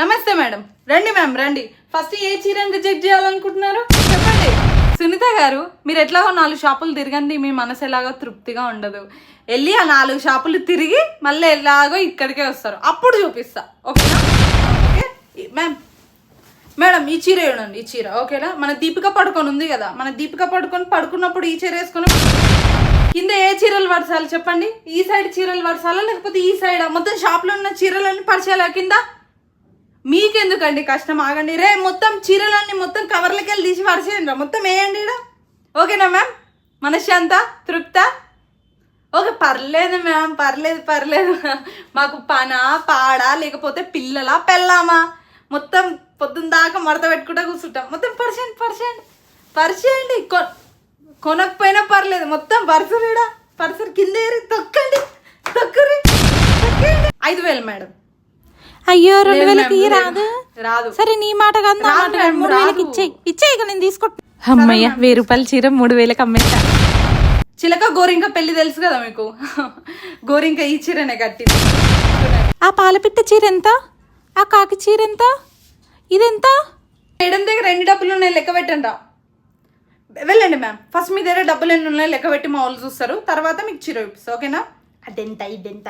నమస్తే మేడం. రండి మ్యామ్ రండి. ఫస్ట్ ఏ చీరని రిజెక్ట్ చేయాలనుకుంటున్నారు చెప్పండి. సునీత గారు, మీరు ఎట్లాగో 4 షాపులు తిరగండి, మీ మనసు ఎలాగో తృప్తిగా ఉండదు. వెళ్ళి ఆ 4 షాపులు తిరిగి మళ్ళీ ఎలాగో ఇక్కడికే వస్తారు, అప్పుడు చూపిస్తా. ఓకేనా? Okay ma'am. మేడం ఈ చీర చూడండి, ఈ చీర ఓకేనా? మన దీపిక పడుకొని ఉంది కదా, మన దీపిక పడుకున్నప్పుడు ఈ చీర వేసుకొని కింద ఏ చీరలు పరచాలి చెప్పండి? ఈ సైడ్ చీరలు పరచాలా లేకపోతే ఈ సైడ్? మొత్తం షాప్లో ఉన్న చీరలన్నీ పరిచాలా కింద? మీకెందుకండి కష్టం, ఆగండి. రే మొత్తం చీరలన్నీ మొత్తం కవర్లకి వెళ్ళి తీసి పరిచేయండి రా, మొత్తం వేయండి ఇక్కడ. ఓకేనా మ్యామ్? మనశ్శాంత తృప్త? ఓకే పర్లేదు మ్యామ్, పర్లేదు. మాకు పనా పాడా లేకపోతే పిల్లలా పెళ్ళామా? మొత్తం పొద్దున్న దాకా మడత పెట్టుకుంటా కూర్చుంటాం. మొత్తం పరిచేయండి. కొనకపోయినా పర్లేదు, మొత్తం పర్సరు కింద ఏరి తొక్కండి. 5,000 మేడం. అయ్యో 2,000కి రాదు. సరే నీ మాట కాదు నా మాట కాదు, 3,000కి ఇచ్చేయి నేను తీసుకుంటా. అమ్మయ్య 1,000 రూపాయల చీర 3,000కి అమ్మేస్తా. చిలక గోరింక పెళ్లి తెలుసు కదా మీకు? గోరింక ఈ చీరనే కట్టింది. ఆ పాలపిట్ట చీర ఎంత? ఆ కాకి చీర ఎంత? ఇదెంత? మేడం దగ్గర 2 డబ్బులు ఉన్నాయి, లెక్క పెట్టండి రా. వెళ్ళండి మ్యామ్. ఫస్ట్ మీ దగ్గర డబ్బులు ఎన్ని ఉన్నాయి లెక్క పెట్టి మా వాళ్ళు చూస్తారు, తర్వాత మీకు చీర చూపిస్తారు. ఓకేనా? అదెంత ఇదెంత